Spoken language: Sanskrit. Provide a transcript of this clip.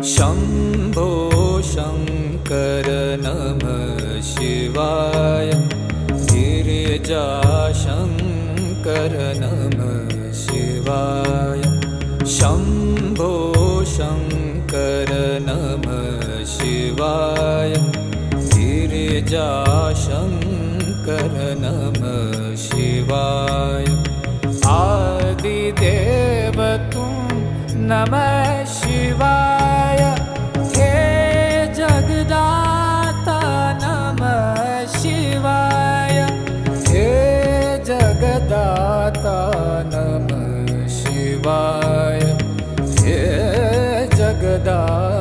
शम्भो शङ्कर नमः शिवाय। गिरिजाशङ्कर नमः शिवाय। शम्भो शङ्कर नमः शिवाय। गिरिजाशङ्कर नमः शिवाय। आदिदेव तुम नमः शिवाय। हे जगदाता नमः शिवाय। हे जगदाता नमः शिवाय। हे जगदाता